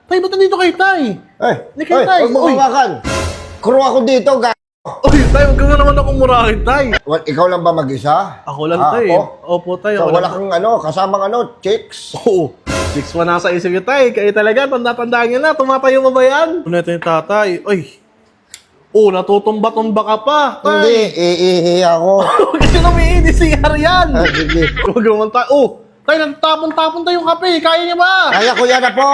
Tay, ba't nandito kayo, Tay? Hindi kayo, Tay. Huwag mo hawakan. Crew ako dito, Uy, Tay, huwag ka nga naman akong murahin, Tay. Ikaw lang ba mag-isa? Ako lang, Tay. Ako? Opo, Tay. So, Ako wala lang. kang kasamang chicks? Oo. 6 nasa isip niyo, Tay. Kayo talaga, tanda-tandaan niyo na. Tumatayo mo ba yan? Ano ito yung tatay? Uy. Oh, natutumba-tumba ka pa, Hindi, Tay. iihi ako. Huwag ka na may CR yan. Sige. Huwag naman, Tay. Oh, Tay, nagtapon-tapon tayo yung kape. Kaya niya ba? Kaya ko yan na po.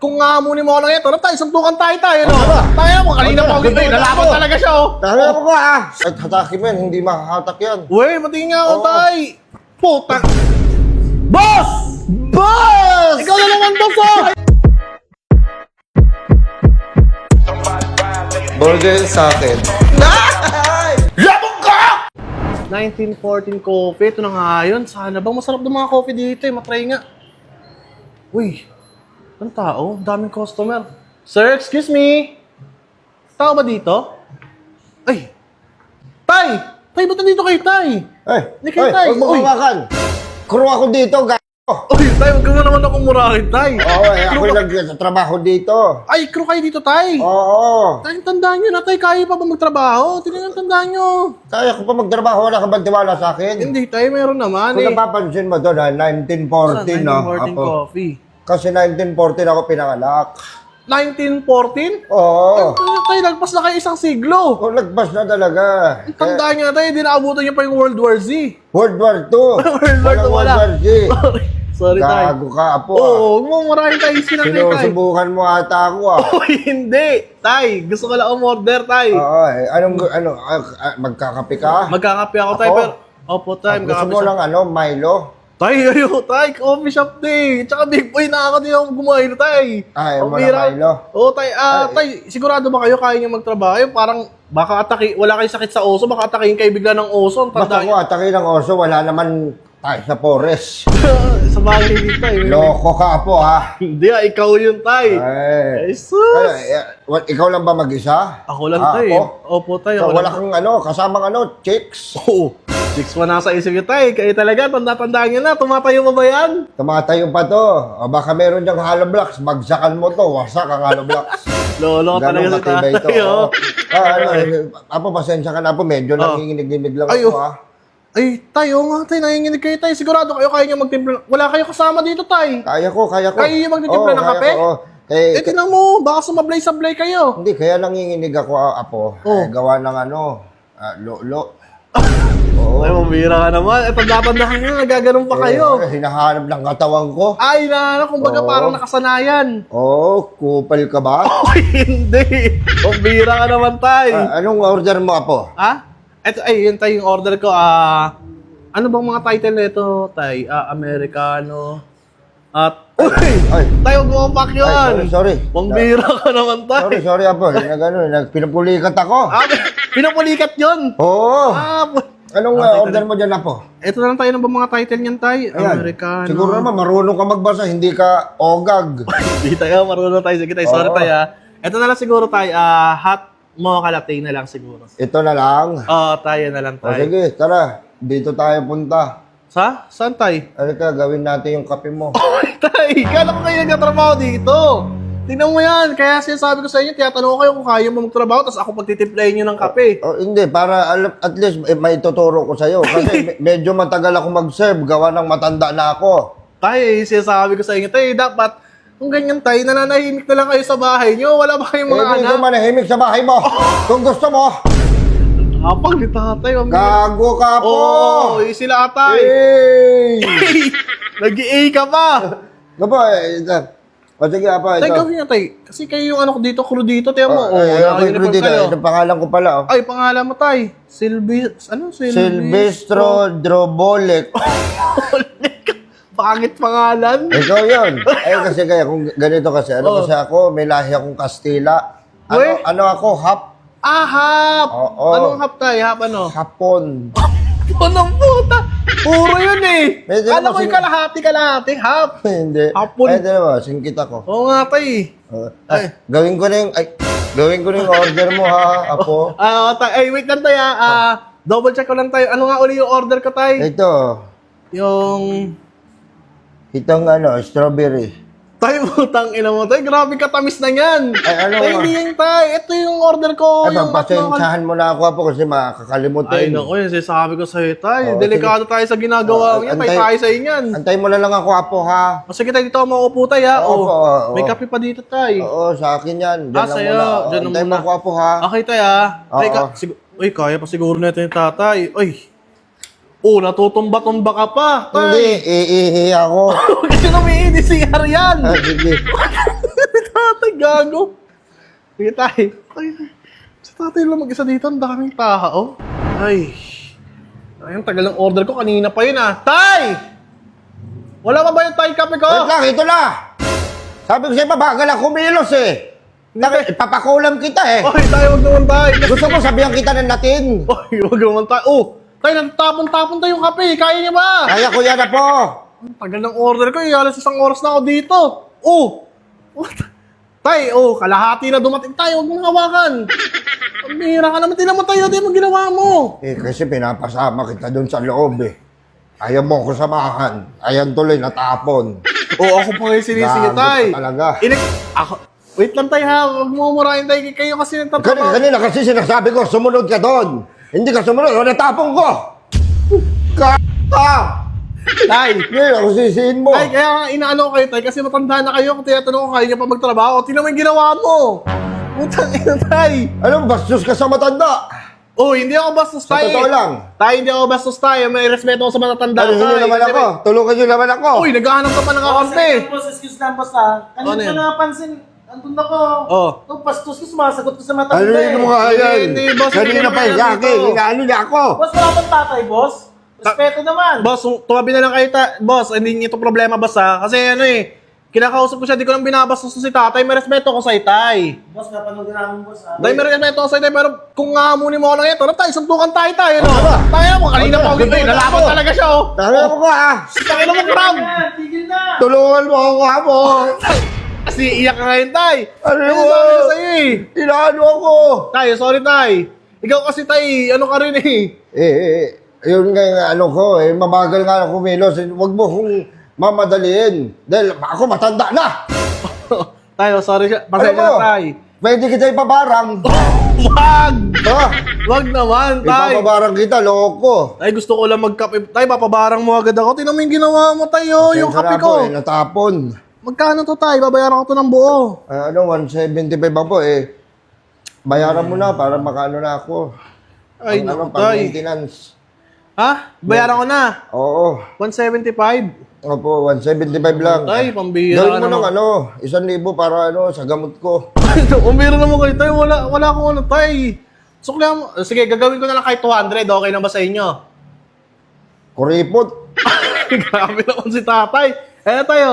Kung ngamunin mo ako ng ito, na tayo, suntukan tayo, no? Ano ba? Tayo mo, kanina Ano? pa ako, Ano? nalaman talaga siya, oh. Tama mo ko At hatakin mo yan, hindi makahatak yan. Uy, mati nga ako, Oo. Tay. Puta. Boss! Boss! Ikaw na naman, boss, oh. Burger sa akin. Labog ka! 1914 coffee, ito na nga yun. Sana bang masarap ng mga coffee dito, matry nga. Uy, ang tao, daming customer. Sir, excuse me. Tao ba dito? Ay, Tay! Tay, ba't nandito kayo, Tay? Hindi kayo, Tay. Huwag mo Uy. hawakan. Crew ako dito, Uy, Tay, huwag ka nga naman akong murahin, Tay. Oo, ako nagtatrabaho dito. Ay, crew kayo dito, Tay. Oo. Tay, tandaan nyo na, Tay. Kaya pa ba magtrabaho? Tingnan ang tandaan nyo. Kaya ko pa magtrabaho, wala ka bang tiwala sa akin? Hindi, Tay. Meron naman, Kung eh. napapansin mo doon, 1914, no? 1914 Apo. coffee. Kasi 1914 ako pinanganak. 1914? Oo. Tay, lagpas na kayo isang siglo. Kung nagbas na talaga. Tandaan nyo na, Tay. Hindi naabutan nyo pa yung World War Z. World War II. World War II, wala. World War Z. Sorry, Tay. Gago ka, apo. Oo, huwag mo maraming tayo sinatay, Tay. Sinusubukan mo ata ako, Uy, hindi. Tay, gusto ko lang umorder, Tay. Oo, magkakape ka? Magkakape ako, Tay. Ako? Pero, opo, Tay. Gusto Magkakape mo siya. lang Milo? Tay, Tay. Coffee shop, Tay. Tsaka big boy na ako din ako gumahin, Tay. Ayaw mo Pambira. ng Milo? Oo, Tay. Tay, sigurado ba kayo kaya nyo magtrabaho? Parang, baka wala kayong sakit sa oso, baka atakihin kayo bigla ng oso. Ang Baka tandaan ko nyo. atake ng oso, wala naman tayo sa forest. Sa bagay dito, Tay. Loko ka po, ha? Hindi, ikaw yun, Tay. Ay. Jesus. Ikaw lang ba mag-isa? Ako lang, Ah, Tay. ako? Opo, Tay. So, Ako wala lang. kang kasamang chicks? Oo. 6 nasa isip niyo, Tay. Kayo talaga, tanda-tandaan nyo na. Tumatayo mo ba yan? Tumatayo pa to. O baka meron diyang hollow blocks. Bagsakan mo to. Wasak ang hollow blocks. Lolo ka talaga Ganun si matibay to. Tay, oh. Apo, pasensya ka na po. Medyo nanginginig-ginig lang Ay, ako, oh. ha? Ay, Tay, oo nga, Tay. Nanginginig kayo, Tay. Sigurado kayo kaya nyo magtimpla. Wala kayo kasama dito, Tay. Kaya ko. Kaya yung magtitimpla Oo, ng kaya kape? ko, oo. Eh, tinan mo. Baka sumablay-sablay kayo. Hindi, kaya nanginginig ako, apo. Oh. Gawa ng lolo. Oo. Ay, mabira ka naman. Eh, tanda-tandaan nyo, nagaganon pa kayo. Hinahanap ng katawan ko. Ay, kumbaga Oo. parang nakasanayan. Kupal ka ba? Ay, hindi. Mabira ka naman, Tay. Anong order mo, apo? Ha? Eto, ay, yun tayo yung order ko. Ano bang mga title nito, Tay? Americano. At, uy! Ay. Tayo, gumapak yun! Ay, sorry. Pambira ka naman, Tay. Sorry, apo. Pinupulikat ako. Pinapulikat yun! Oo. Anong Okay, order mo dyan, apo? Ito na lang tayo ng mga title niyan, Tay. Ayan. Americano. Siguro naman, marunong ka magbasa, hindi ka ogag. Hindi tayo, marunong tayo. Sige, Tay. Sorry, Oo. Tay, Ito na lang siguro, Tay. Hot mocha latte na lang siguro. Ito na lang. Oo, tayo na lang, O Tay. sige, tara. Dito tayo punta. Saan, Tay? Ano ka, gawin natin yung kape mo. Ay, Tay! Kala ko kayo nagkatrabaho dito. Tingnan mo yan. Kaya sinasabi ko sa inyo, tinatanong ko kayo kung kaya mo magtrabaho, tapos ako pagtitiplayin nyo ng kape. Hindi, para at least may tuturo ko sa'yo. Kasi medyo matagal ako mag-serve, gawa ng matanda na ako. Tay, sinasabi ko sa inyo, Tay, dapat, kung ganyan, Tay, nananahimik na lang kayo sa bahay nyo. Wala ba kayong mga Hindi anak? ko manahimik sa bahay mo. Kung gusto mo, Kapag ni tatay, gago ka po. Oo, sila atay. Hey! Nag-A ka pa. Gabo, o sige, apa, Tay, ito. gawin niya, Tay. Kasi kayo yung ano ko dito, crew dito, tiyan mo. Ay, ako yung naka-uniform dito. kayo. Ito pangalan ko pala, oh. Ay, pangalan mo, Tay. Silvestro Drobolek. Pangit pangalan. Ikaw yun. Ay, kasi kaya, kung ganito kasi, kasi ako, may lahi akong Kastila. Uy. Ano ako, Hap. Oo. Anong hap, Tay? Hap ano? Hapon. Anong puta? Puro yun eh. Medyo Alam ko kasi- yung kalahati, hap. Hindi. Hapon. Ay, dalawa, singkit ako. Oo nga, Tay. Gawin ko na yung order mo, ha, apo. Tay, wait lang, Tay. Double check ko lang tayo. Ano nga uli yung order ko, Tay? Ito, Yung... itong strawberry. Tayo putang ina mo, tay. Grabe katamis na yan. Ay, ano Tay, ba? hindi yan, tay. Ito yung order ko. Ay, yung pagpasensyahan mo na ako po kasi makakalimutin. Ay, naku, yung sinasabi ko sa'yo, tay. Oo, Delikado tayo sa ginagawa niya. Tay, tayo sa inyan. Antay mo na lang ako, Apo, ha? O sige, tay, dito ako mauupo, tay, ha? Oo, oo. May kape pa dito, tay. Oo, sa akin yan. Diyan lang sa'yo. muna. Diyan lang Antay mo muna. ako, Apo, ha? Okay, tay, ha? Tay, Oo. Uy, kaya pa siguro na ito yung tatay. Uy. Oh, natutumba-tumba ka pa, Hindi, tay. iihi ako. Kasi namiini si Aryan. Ah, sige. Tatay, gago. Sige, tay. Ay, sa tatay lang mag-isa dito, ang daming tao. Ay. Ay, ang tagal ng order ko, kanina pa yun, ah. Tay! Wala pa ba yung tay kape ko? Wait lang, ito na. Sabi ko sa'yo, mabagal ako kumilos eh. Ipapakulam kita eh. Oy, tayo, wag naman tayo. Gusto mo sabihan kita ng Latin? Oy, wag naman tayo. Oh, tayo, nagtapon-tapon tayo yung kape. Kaya niya ba? Kaya ko yan na po. Ang tagal ng order ko, alas 1 oras na ako dito. Oh! What? Tay, oh, kalahati na dumating tayo. Huwag mong hawakan. Ang bihira ka naman, tinan mo tayo, di mo ginawa mo. Eh, kasi pinapasama kita doon sa loob eh. Ayaw mo ko samahan. Ayan tuloy, natapon. Oh, ako pa ngayon sinisingit, Gago tay. ka talaga. Ako, wait lang tayo ha, huwag mo murahin tayo. Kayo kasi nagtatrabaho. Kanina kasi sinasabi ko, sumunod ka doon. Hindi ka sumunod, o natapon ko. Tay, Ngayon ako sisihin mo. tay, kaya nga inaano ko kayo, tay, kasi matanda na kayo. Kung tinatanong ko, kaya niya pa magtrabaho. Tingnan mo yung ginawa mo. Putang ina, tay. Alam, bastos ka sa matanda. Oh, hindi ako bastos, Sa tay. totoo lang. Tay, hindi ako bastos, tay. May respeto ako sa matatanda, Ano nyo naman Kasi ako? Tulungan nyo naman ako. Uy, naghahanap ka pa ng kakampi. Boss, excuse lang, boss, ha? Ano Kanina yan? ko napansin, andun ako. Oh. Ito, pastos ko, sumasagot ko sa mata. Ano yun mo nga yan? Hindi, boss, hindi Kanina naman pa yan yung akin. dito. Inaano niya ako. Boss, wala bang tatay, boss? Respeto naman. Boss, tumabi na lang kayo, boss. Hindi niyo to problema, boss, ha? Kasi ano eh, kinakausap ko siya, di ko lang binabastos si tatay. May respeto ko sa itay. Boss, napanood na namin, boss, ha? Tay, may respeto ko sa itay, pero kung hamunin mo ako lang ito, tay, suntukan tayo, no? Ano ba? Tayo mo, kanina Ano? pa ako dito, Suntukan nalaban ako. talaga siya, oh. Dami ako ko ha. Takin mo, crab! Tigil na! Tulungan mo ako ha mo. Kasi iyak ka ngayon, tay. Ano Ano mo? sabi ko sa'yo, eh? Inaano ako. Tay, sorry, tay. Ikaw kasi, tay, ano ka rin, eh. Yun nga yung ano ko eh. Mabagal nga ako kumilos. Huwag mo kong mamadaliin. Dahil ako matanda na. Tayo, sorry siya. Ano Pasensya mo? na, tay. Pwede kita ipabarang. Wag! Ha? Wag naman, tay. Ipapabarang kita, loko. Ay, gusto ko lang magkape. Tay, papabarang mo agad ako. Tingnan mo yung ginawa mo, tayo. Yung Pasensya na kape ko. ako, natapon. Magkano to, tay? Babayaran ko to ng buo. Ano, 175 ako eh. Bayaran mo na para makaano na ako. Ay, ano, naku, tay. maintenance. Ha? Bayaran ko na. Oo. 175. Opo, 175 lang. Tay, pambira Gawin mo naman. ng ano, 1,000 para ano, sa gamot ko. Pambira naman kayo, tay. Wala akong ano, tay. Suklihan mo. Sige, gagawin ko na lang kahit 200. Okay lang ba sa inyo? Kuripot. Grabe naman si tatay. Eh, tayo.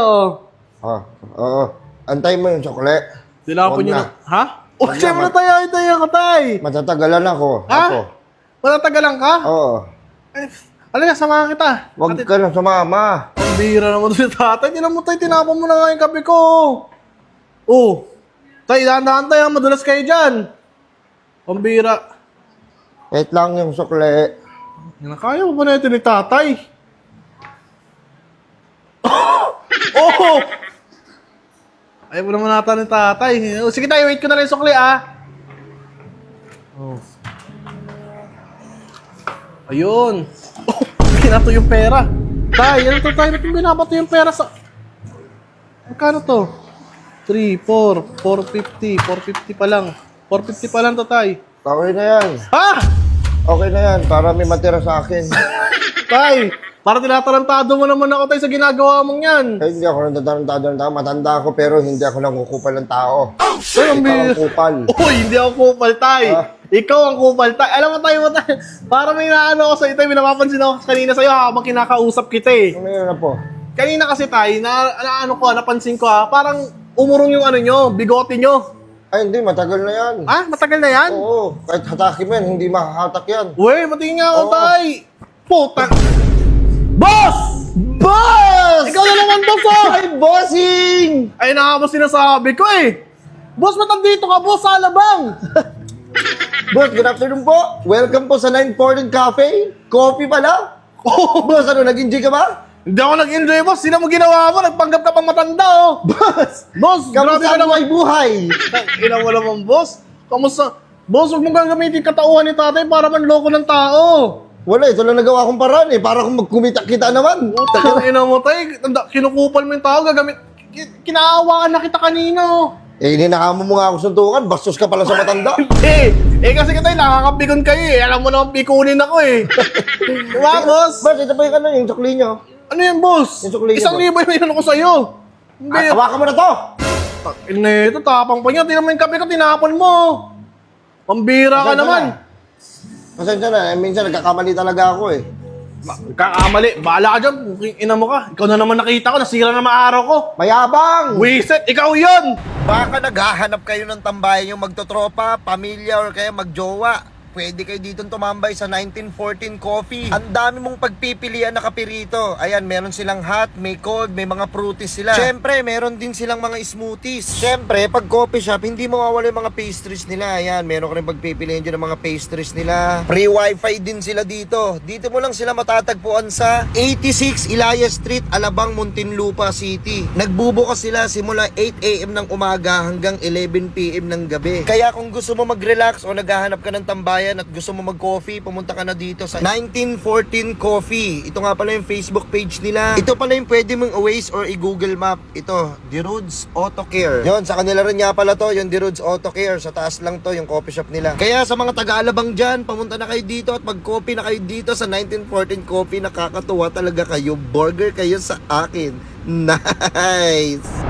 Ah, oo. Antay mo yung sukle. Tinapon Huwag nyo na. na. Ha? O, Huwag siya na, mo na tayo. Ay, tayo ka, tay. Matatagalan ako. Ha? Ako. Matatagalan ka? Oo. Eh, ano nga, samahan kita. Huwag ka na sumama. Ang bira naman si tatay. Tinan mo tayo, tinapon mo na nga yung kape ko. Oh. Tay, dahan-dahan tayo. Madulas kayo dyan. Ang bira. Wait lang yung sukle. Yan, kaya mo ba na ito ni tatay? Oh! Ayaw mo naman nata ni tatay. Oh, sige tayo, wait ko na rin yung sukli, ah. Oh. Ayun. Oh, binato yung pera. Tay, ano to tayo? Ba't binabato yung pera sa... Magkano to? 3, 4, 450 pa lang. 450 pa lang to, tay. Okay na yan. Ha? Okay na yan. Para may matira sa akin. Tay, para tinatarantado mo naman ako, tay, sa ginagawa mong yan. Eh, hindi ako natatarantado ng tao. Matanda ako pero hindi ako nangukupal ng tao. Ay, ang Ikaw ang bilis. kupal. Uy, hindi ako kupal, tay. Ah. Ikaw ang kupal, tay. Alam mo, tay, para may naano ako sa itay, may napapansin ako kanina sa'yo habang kinakausap kita, eh. Ano yun na po? Kanina kasi, tay, napansin ko, parang umurong yung ano nyo, bigote nyo. Ay, hindi. Matagal na yan. Ah, matagal na yan? Oo. Kahit hatakin mo yan, hindi makahatak yan. Uy, matingin nga ako, Oo. tay. Puta. Boss! Boss! Ikaw na naman, boss, oh! Ay, bossing! Ay, nakapos sinasabi ko, eh. Boss, ba't nandito ka, boss, sa alabang? Boss, good afternoon po. Welcome po sa 914 Cafe. Coffee pala. Oh, Boss, ano, nag-enjoy ka ba? Hindi ako nag-enjoy, boss. Sino mo ginawa mo? Nagpanggap ka pang matanda, oh. Boss! Boss, grabe Kamusta ka ang naman. buhay? Ina mo naman, boss. Kamusta? Boss, huwag mong gagamitin katauhan ni tatay para manloko ng tao. Wala, ito lang nagawa kong paraan eh. Para kung magkumita-kita naman. Utang ina mo, tay. Kinukupal mo yung tao, gagamit. Kinaawaan na kita kanina, oh. Eh, hinahamo mo nga ako suntukan. Bastos ka pala sa matanda. Kasi katay, nakakapikon kayo eh. Alam mo naman, pikunin ako eh. Diba, boss? Boss, ito pa yung yung sukli nyo. Ano yan, boss? Yung sukli niya, 1,000 yung ko sa'yo. Hindi. Hawakan mo na to! Ito, tapang pa niya. Tingnan mo yung kape ko, tinapon mo. Pambira ka Pasensya naman. na. Pasensya na, minsan nagkakamali talaga ako eh. Kakamali. Bahala ka dyan. Puking ina mo ka. Ikaw na naman nakita ko. Nasira na maaraw ko. Mayabang! Wiset, ikaw yun! Baka naghahanap kayo ng tambayan yung magtotropa, pamilya, or kaya magjowa. Pwede kayo dito tumambay sa 1914 Coffee. Ang dami mong pagpipilian na kape rito. Ayan, meron silang hot, may cold, may mga fruities sila. Siyempre, meron din silang mga smoothies. Siyempre, pag coffee shop, hindi mawawala yung mga pastries nila. Ayan, meron ka rin pagpipilian dyan ng mga pastries nila. Free wifi din sila dito. Dito mo lang sila matatagpuan sa 86 Ilaya Street, Alabang, Muntinlupa City. Nagbubukas sila simula 8 AM ng umaga hanggang 11 PM ng gabi. Kaya kung gusto mo mag-relax o naghahanap ka ng tambayan at gusto mo mag-coffee, pumunta ka na dito sa 1914 Coffee. Ito nga pala yung Facebook page nila. Ito pala yung pwede mong i-Waze or i-Google Map. Ito, The Roots Auto Care. Yon, sa kanila rin nga pala to, yung The Roots Auto Care. Sa taas lang to, yung coffee shop nila. Kaya sa mga taga-Alabang dyan, pumunta na kayo dito at mag-coffee na kayo dito sa 1914 Coffee. Nakakatuwa talaga kayo. Burger kayo sa akin. Nice!